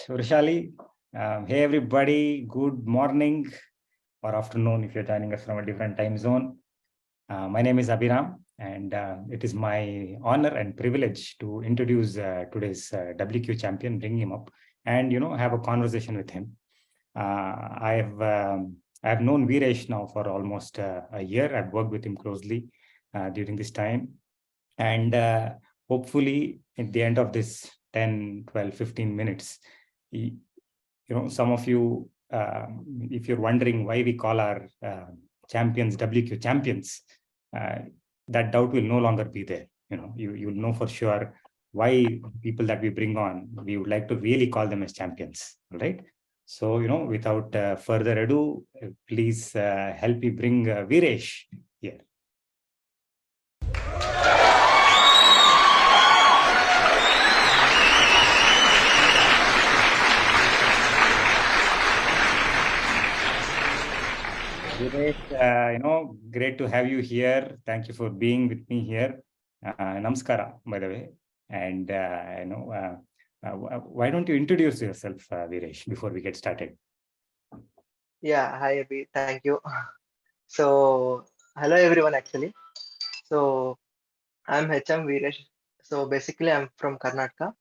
Vrishali. Hey, everybody. Good morning or afternoon if you're joining us from a different time zone. My name is Abhiram, and it is my honor and privilege to introduce today's WQ champion, bring him up, and have a conversation with him. I've known Veeresh now for almost a year. I've worked with him closely during this time, and hopefully at the end of this 10, 12, 15 minutes, some of you, if you're wondering why we call our champions WQ champions, that doubt will no longer be there. You'll know for sure why people that we bring on, we would like to really call them as champions, right? So, without further ado, please help me bring Veeresh here. Veeresh, great to have you here. Thank you for being with me here. Namaskara, by the way. And, why don't you introduce yourself, Veeresh, before we get started? Yeah, hi, Abhi. Thank you. So, hello everyone, actually. So, I'm HM Veeresh. So, basically, I'm from Karnataka.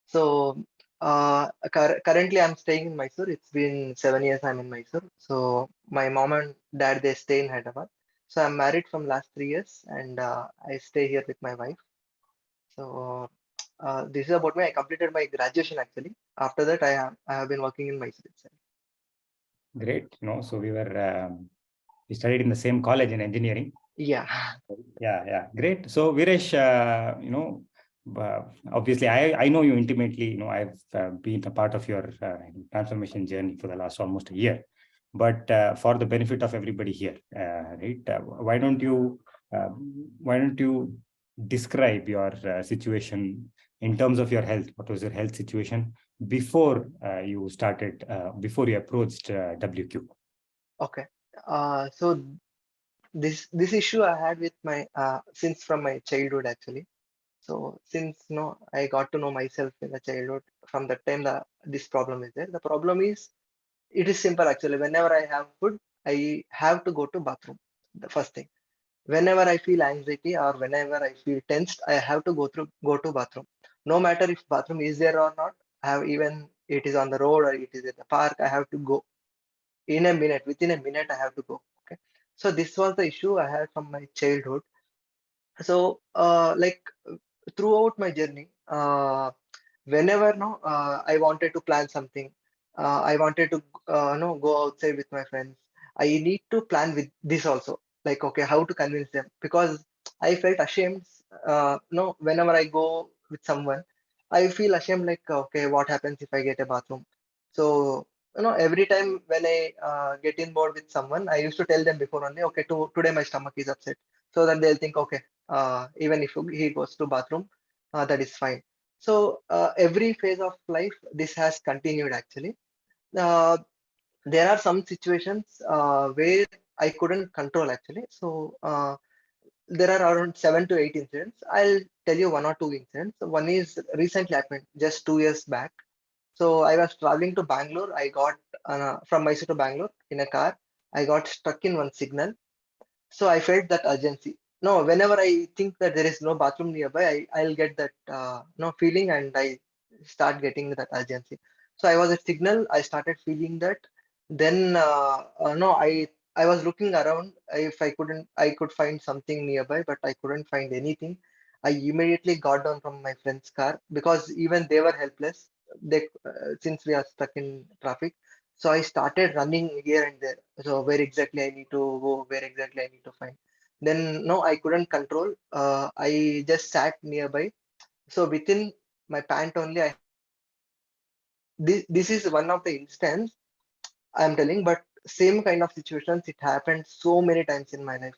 So, currently, I'm staying in Mysore. It's been 7 years I'm in Mysore. So, my mom and dad, they stay in Hyderabad. So, I'm married from last 3 years and I stay here with my wife. So, this is about me. I completed my graduation actually. After that, I have been working in Mysore itself. Great. So we studied in the same college in engineering. Yeah. Yeah. Great. So Veeresh, obviously I know you intimately. I've been a part of your transformation journey for the last almost a year. But for the benefit of everybody here, right? Why don't you describe your situation in terms of your health? What was your health situation before you started, before you approached WQ? Okay. So this issue I had with my since from my childhood actually. So since I got to know myself in the childhood, from that time this problem is there. The problem is, it is simple actually. Whenever I have food, I have to go to bathroom. The first thing. Whenever I feel anxiety or whenever I feel tensed, I have to go to bathroom. No matter if bathroom is there or not, I have, even it is on the road or it is at the park, I have to go in a minute. Within a minute, I have to go. Okay. So this was the issue I had from my childhood. So like throughout my journey, whenever I wanted to plan something, I wanted to go outside with my friends, I need to plan with this also, like, okay, how to convince them, because I felt ashamed. No, whenever I go with someone, I feel ashamed, like, okay, what happens if I get a bathroom? So every time when I get in board with someone, I used to tell them before only, okay, today my stomach is upset, so that they'll think, okay, even if he goes to bathroom, that is fine. So every phase of life, this has continued actually. Uh, there are some situations where I couldn't control actually. So there are around 7 to 8 incidents. I'll tell you one or two incidents. One is recently happened just 2 years back. So I was traveling to Bangalore. I got from Mysore to Bangalore in a car. I got stuck in one signal. So I felt that urgency. No, whenever I think that there is no bathroom nearby, I'll get that no feeling, and I start getting that urgency. So I was at signal. I started feeling that. Then no, I was looking around if I could find something nearby, but I couldn't find anything. I immediately got down from my friend's car because even they were helpless. They since we are stuck in traffic, so I started running here and there. So where exactly I need to go, where exactly I need to find. Then no, I couldn't control. I just sat nearby. So within my pant only, I this is one of the instance I'm telling, but same kind of situations, it happened so many times in my life.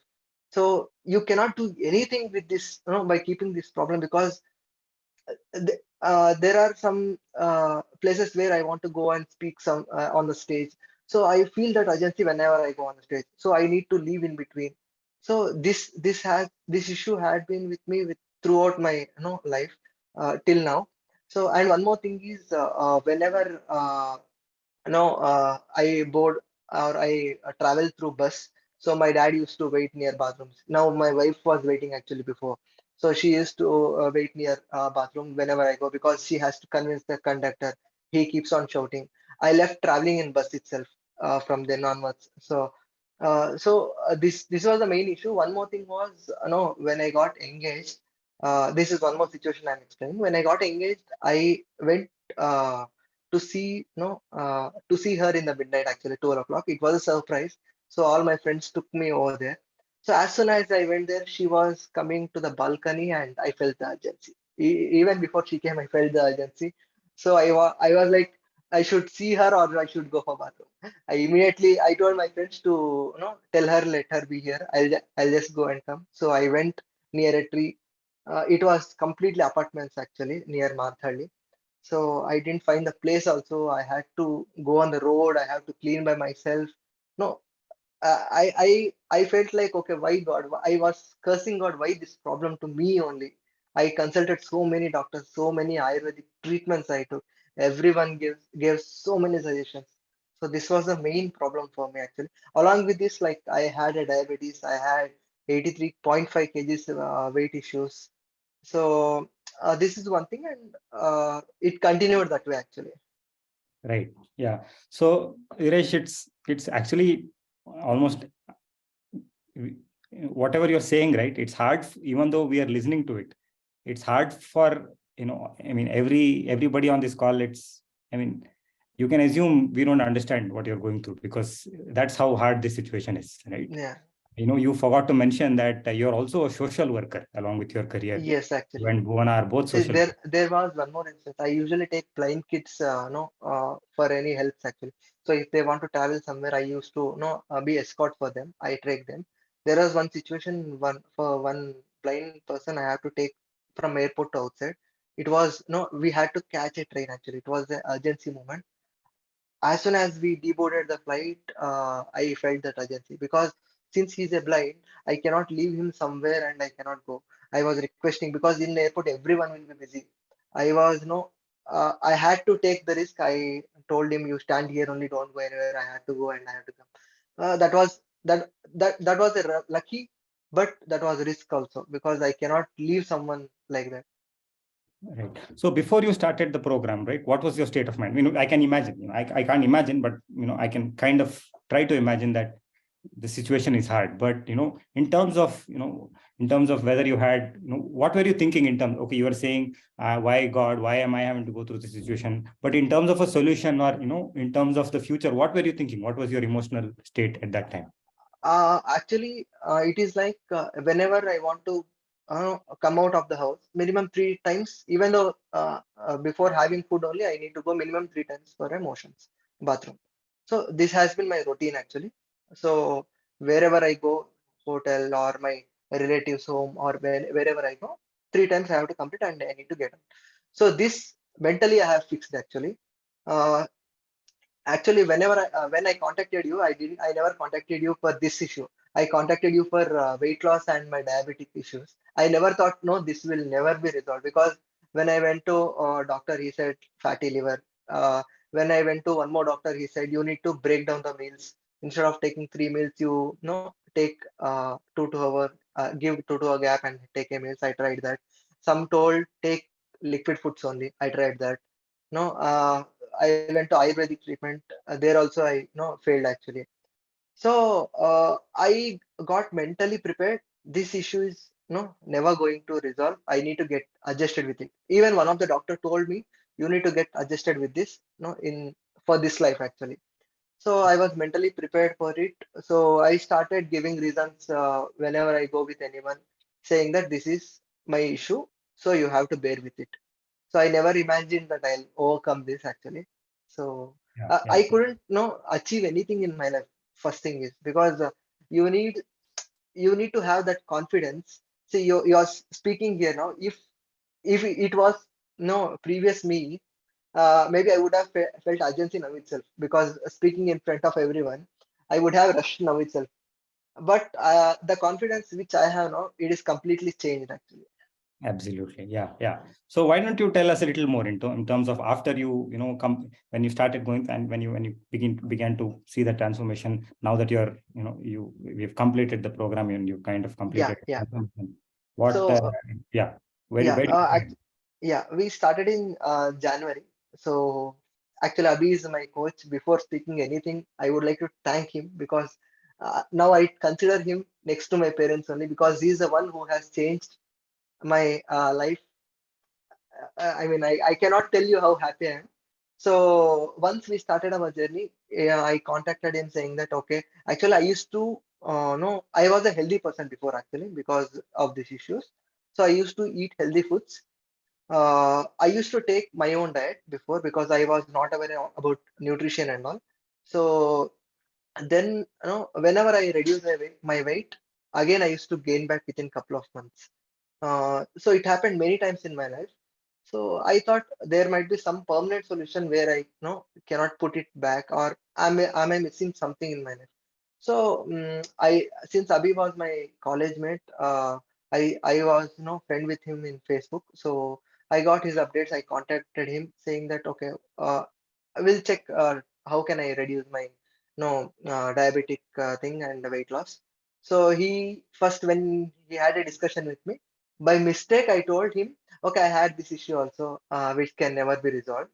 So you cannot do anything with this, by keeping this problem, because there are some places where I want to go and speak some on the stage. So I feel that urgency whenever I go on the stage. So I need to leave in between. So this issue had been with me with throughout my life till now. So, and one more thing is, whenever I board or I travel through bus. So my dad used to wait near bathrooms. Now my wife was waiting actually before. So she used to wait near bathroom whenever I go because she has to convince the conductor. He keeps on shouting. I left traveling in bus itself from then onwards. This was the main issue. One more thing was, when I got engaged, this is one more situation I'm explaining. When I got engaged, I went to see to see her in the midnight, actually 12 o'clock. It was a surprise, so all my friends took me over there. So as soon as I went there, she was coming to the balcony and I felt the urgency. Even before she came, I felt the urgency. So I was like, I should see her or I should go for bathroom. I told my friends to tell her, let her be here, I'll just go and come. So I went near a tree. It was completely apartments actually near Marthali. So I didn't find the place also. I had to go on the road. I have to clean by myself. No, I felt like, okay, why God? I was cursing God. Why this problem to me only? I consulted so many doctors, so many Ayurvedic treatments I took. Everyone gave so many suggestions. So this was the main problem for me actually. Along with this, like I had a diabetes. I had 83.5 kgs weight issues. So this is one thing, and it continued that way actually. Right. Yeah. So, Viresh, it's actually almost whatever you're saying, right? It's hard, even though we are listening to it. It's hard for, I mean, everybody on this call. I mean, you can assume we don't understand what you're going through because that's how hard this situation is, right? Yeah. You forgot to mention that you're also a social worker along with your career. Yes, You actually. and Bhuvana are both See, social. there was one more instance. I usually take blind kids, for any helps actually. So if they want to travel somewhere, I used to, be escort for them. I take them. There was one situation, one blind person I have to take from airport to outside. It was, no, we had to catch a train actually. It was an urgency moment. As soon as we deboarded the flight, I felt that urgency because since he's a blind, I cannot leave him somewhere and I cannot go. I was requesting because in the airport everyone will be busy. I was no, I had to take the risk. I told him, "You stand here only, don't go anywhere." I had to go and I had to come. That was a lucky, but that was a risk also because I cannot leave someone like that. Right. So before you started the program, right, what was your state of mind? I can imagine, I can't imagine, but, I can kind of try to imagine that the situation is hard. But, in terms of whether you had, what were you thinking in terms, okay, you were saying, why God, why am I having to go through this situation? But in terms of a solution or, in terms of the future, what were you thinking? What was your emotional state at that time? Actually, it is like whenever I want to come out of the house, minimum 3 times, even though before having food only, I need to go minimum 3 times for emotions, bathroom. So this has been my routine actually. So wherever I go, hotel or my relatives' home or wherever I go, 3 times I have to complete and I need to get out. So this mentally I have fixed actually. Uh, Actually, when I contacted you, I never contacted you for this issue. I contacted you for weight loss and my diabetic issues. I never thought, no, this will never be resolved because when I went to doctor, he said fatty liver. When I went to one more doctor, he said you need to break down the meals. Instead of taking 3 meals, you know take 2 to hour, give 2 to a gap and take a meals. I tried that. Some told take liquid foods only. I tried that. No, I went to Ayurvedic treatment. There also I failed actually. So I got mentally prepared. This issue is never going to resolve. I need to get adjusted with it. Even one of the doctor told me you need to get adjusted with this. In for this life actually. So I was mentally prepared for it. So I started giving reasons whenever I go with anyone, saying that this is my issue. So you have to bear with it. So I never imagined that I'll overcome this actually. So Yeah, yeah. I couldn't achieve anything in my life. First thing is because you need you need to have that confidence. See, you're speaking here now. If it was no previous me, maybe I would have felt urgency now itself because speaking in front of everyone, I would have rushed now itself. But the confidence which I have now, it is completely changed actually. Absolutely. Yeah. Yeah. So why don't you tell us a little more in terms of after when you started going and when you began to see the transformation, now that you're, we've completed the program and you kind of Yeah, completed the yeah. transformation. What, So yeah, yeah, where do you yeah, we started in January. So actually, Abhi is my coach. Before speaking anything, I would like to thank him because now I consider him next to my parents only because he's the one who has changed my life. I cannot tell you how happy I am. So once we started our journey, yeah, I contacted him saying that okay, actually I used to no, I was a healthy person before actually because of these issues. So I used to eat healthy foods. I used to take my own diet before because I was not aware about nutrition and all. So then, whenever I reduce my weight, again I used to gain back within couple of months. So it happened many times in my life. So I thought there might be some permanent solution where I cannot put it back, or am I missing something in my life? So I since Abhi was my college mate, I was friend with him in Facebook. So I got his updates. I contacted him saying that okay, I will check how can I reduce my diabetic thing and the weight loss. So he first when he had a discussion with me, by mistake I told him okay I had this issue also which can never be resolved.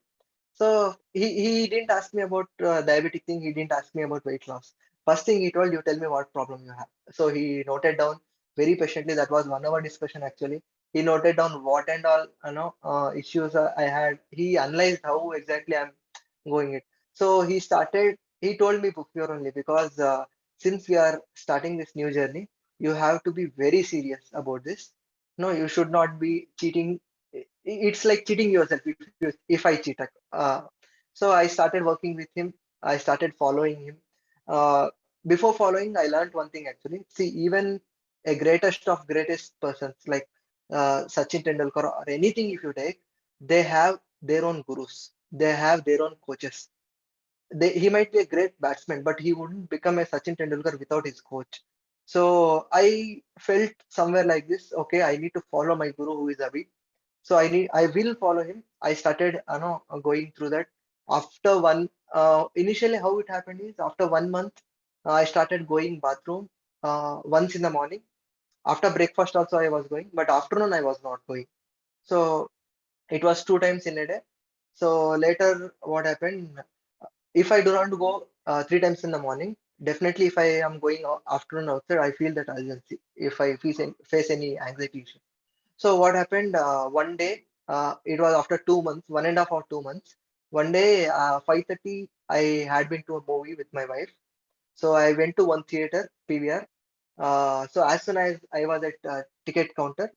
So he didn't ask me about diabetic thing. He didn't ask me about weight loss. First thing he told, you tell me what problem you have. So he noted down very patiently. That was 1 hour discussion actually. He noted down what and all issues I had. He analyzed how exactly I'm going it. So he started. He told me book your only because since we are starting this new journey, you have to be very serious about this. No, you should not be cheating. It's like cheating yourself if I cheat. So I started working with him. I started following him. Before following, I learned one thing actually. See, even a greatest of greatest persons like Sachin Tendulkar or anything, if you take, they have their own gurus. They have their own coaches. He might be a great batsman, but he wouldn't become a Sachin Tendulkar without his coach. So I felt somewhere like this. Okay, I need to follow my guru who is Abhi. So I will follow him. I started going through that. After initially how it happened is after 1 month I started going bathroom once in the morning. After breakfast also I was going, but afternoon I was not going. So it was 2 times in a day. So later what happened, if I do not go 3 times in the morning, definitely if I am going afternoon outside, I feel that urgency if I face any anxiety issue. So what happened one day, it was after 2 months, 1.5 or 2 months. One day, 5:30, I had been to a movie with my wife. So I went to one theater, PVR. So as soon as I was at ticket counter,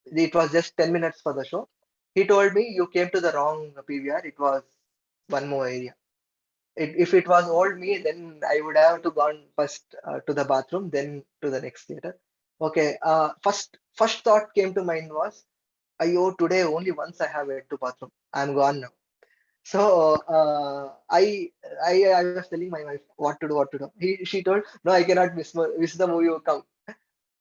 it was just 10 minutes for the show. He told me, you came to the wrong PVR. It was one more area. If it was old me, then I would have to gone first to the bathroom, then to the next theater. Okay. First thought came to mind was, Ayo, today only once I have went to bathroom. I'm gone now. So I was telling my wife what to do. She told, no, I cannot miss the movie. You come.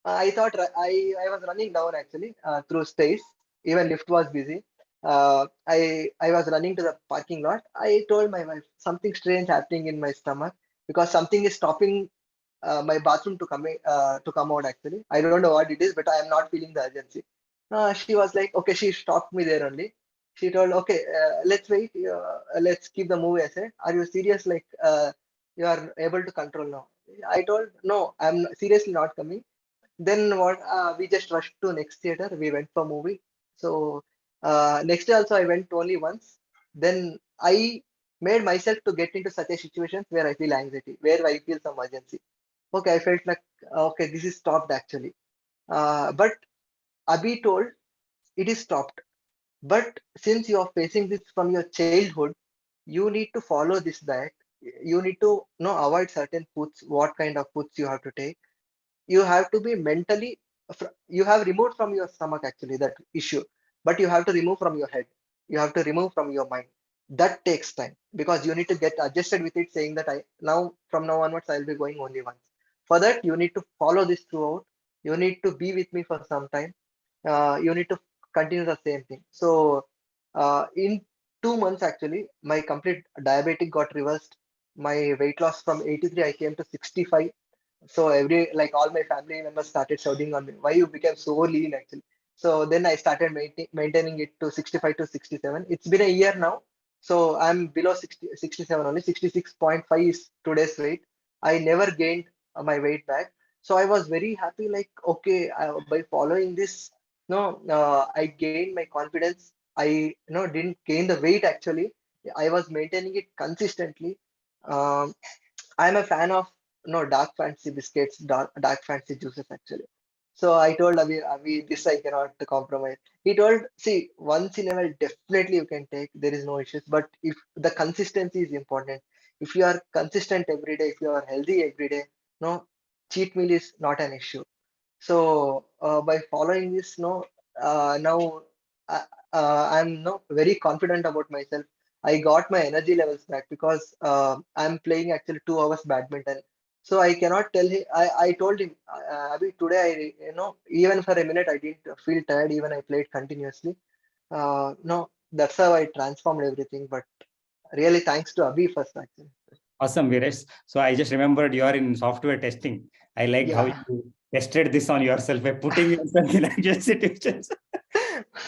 I thought I was running down actually through stairs. Even lift was busy. I was running to the parking lot. I told my wife something strange happening in my stomach because something is stopping my bathroom to come out actually. I don't know what it is, but I am not feeling the urgency. She was like, okay, she stopped me there only. She told, okay, let's wait. Let's keep the movie aside. Are you serious? Like you are able to control now? I told, no, I'm seriously not coming. Then what? We just rushed to next theater. We went for movie. So next day also I went only once. Then I made myself to get into such a situations where I feel anxiety, where I feel some urgency. Okay, I felt like okay, this is stopped actually. But Abhi told it is stopped. But since you are facing this from your childhood, you need to follow this diet. You need to avoid certain foods. What kind of foods you have to take, you have to be mentally you have removed from your stomach actually that issue, but you have to remove from your head, you have to remove from your mind. That takes time because you need to get adjusted with it, saying that I now from now onwards I'll be going only once. For that you need to follow this throughout. You need to be with me for some time. You need to continue the same thing. So in 2 months actually, my complete diabetic got reversed. My weight loss from 83 I came to 65. So like all my family members started shouting on me, why you became so lean actually. So then I started maintaining it to 65 to 67. It's been a year now. So I'm below 60, 67 only. 66.5 is today's weight. I never gained my weight back. So I was very happy, like, okay, by following this, no, I gained my confidence. I didn't gain the weight actually. I was maintaining it consistently. Um, I'm a fan of dark fancy biscuits, dark fancy juices actually. So I told Avi, this I cannot compromise. He told, see, once in a while, definitely you can take. There is no issues. But if the consistency is important, if you are consistent every day, if you are healthy every day, no, cheat meal is not an issue. So by following this, now uh, I'm no very confident about myself. I got my energy levels back because I'm playing actually 2 hours badminton. So I cannot tell him. I told him, Abhi, today even for a minute I didn't feel tired. Even I played continuously. No, that's how I transformed everything. But really, thanks to Abhi first actually. Awesome, Veeresh. So I just remembered you are in software testing. I liked how Yeah. you tested this on yourself by putting yourself in actual situations.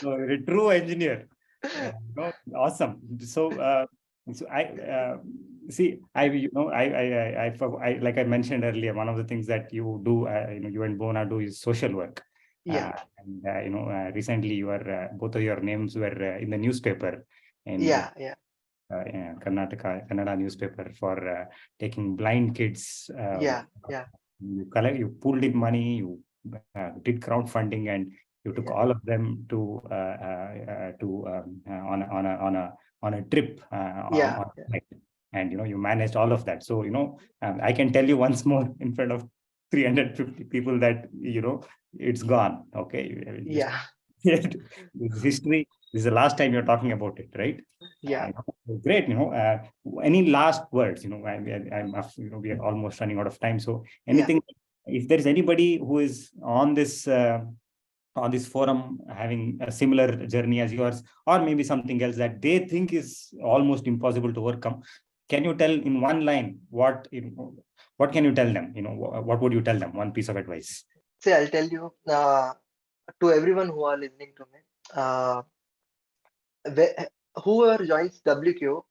So you're a true engineer. Awesome. So I see. Like I mentioned earlier, one of the things that you do, you and Bona do is social work. Yeah. Recently, both of your names were in the newspaper, and Yeah. Yeah. Kannada newspaper for taking blind kids. Yeah. Yeah. You pulled in money, you did crowdfunding, and you took Yeah. all of them on a trip Yeah. on flight. And you managed all of that. So I can tell you once more in front of 350 people that it's gone. Okay, I will just Yeah. this is history. This is the last time you're talking about it, right? Yeah. Great. Any last words? We are almost running out of time. So, Yeah. anything? If there is anybody who is on this forum having a similar journey as yours, or maybe something else that they think is almost impossible to overcome, can you tell in one line what can you tell them? What would you tell them? One piece of advice. See, I'll tell you to everyone who are listening to me, uh, whoever joins WQ,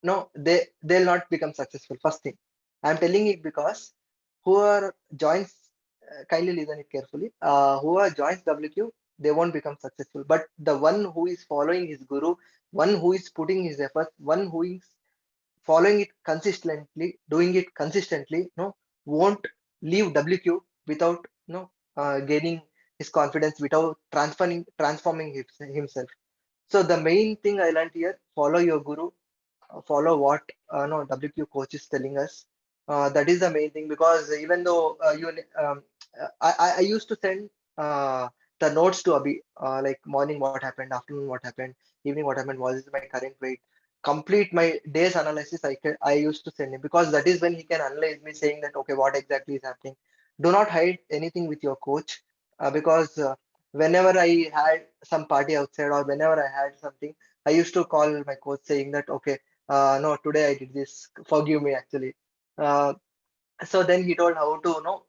no, they'll not become successful. First thing, I'm telling it because whoever joins, kindly listen it carefully. Whoever joins WQ, they won't become successful. But the one who is following his guru, one who is putting his effort, one who is following it consistently, doing it consistently, won't leave WQ without gaining his confidence, without transforming himself. So the main thing I learned here: follow your guru, follow what no WQ coach is telling us. That is the main thing, because even though I used to send the notes to Abhi, like morning what happened, afternoon what happened, evening what happened, what is my current weight, complete my day's analysis. I used to send him, because that is when he can analyze me, saying that okay, what exactly is happening. Do not hide anything with your coach, because whenever I had some party outside, or whenever I had something, I used to call my coach saying that okay, no, today I did this, forgive me actually. uh, so then he told how to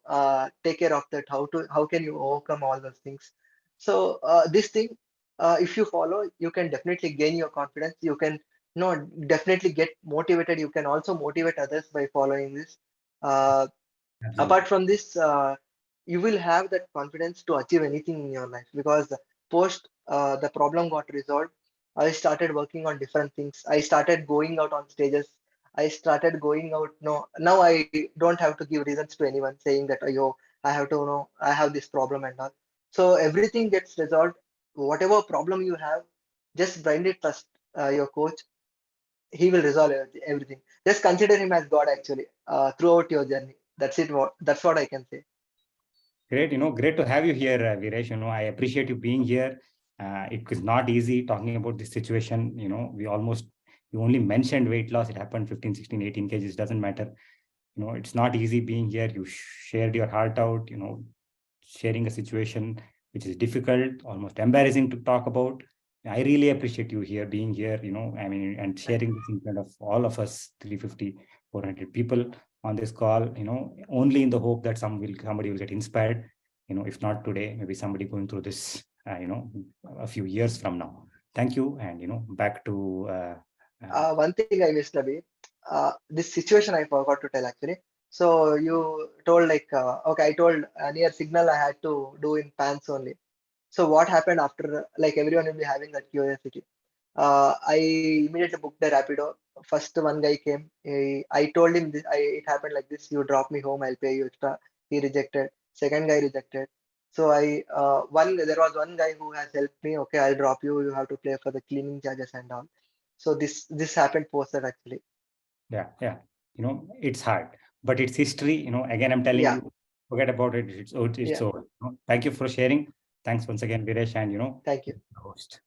take care of that, how can you overcome all those things. So this thing, if you follow, you can definitely gain your confidence, you can definitely get motivated, you can also motivate others by following this. uh, Absolutely. Apart from this, you will have that confidence to achieve anything in your life, because post the problem got resolved, I started working on different things, I started going out on stages, I started going out. No, now I don't have to give reasons to anyone saying that, yo, I have to know I have this problem and all. So everything gets resolved. Whatever problem you have, just blindly trust your coach. He will resolve everything. Just consider him as God actually, throughout your journey. That's it. That's what I can say. Great, great to have you here, Veeresh. I appreciate you being here. It is not easy talking about this situation. You only mentioned weight loss. It happened 15, 16, 18 kgs. Doesn't matter. It's not easy being here. You shared your heart out, sharing a situation which is difficult, almost embarrassing to talk about. I really appreciate you here, being here, I mean, and sharing this in front of all of us, 350, 400 people on this call, only in the hope that somebody will get inspired, if not today, maybe somebody going through this, a few years from now. Thank you. And, back to, One thing I missed, Abhi, this situation I forgot to tell actually. So you told like, okay, I told near signal I had to do in pants only. So what happened after, like everyone will be having that curiosity. I immediately booked the Rapido. First one guy came. I told him this, it happened like this. You drop me home, I'll pay you extra. He rejected. Second guy rejected. So there was one guy who has helped me. Okay, I'll drop you. You have to pay for the cleaning charges and all. So this happened post that actually. yeah, it's hard, but it's history. Again, I'm telling Yeah, you, forget about it. It's yeah. over. Thank you for sharing. Thanks once again, Veeresh, and Thank you. host.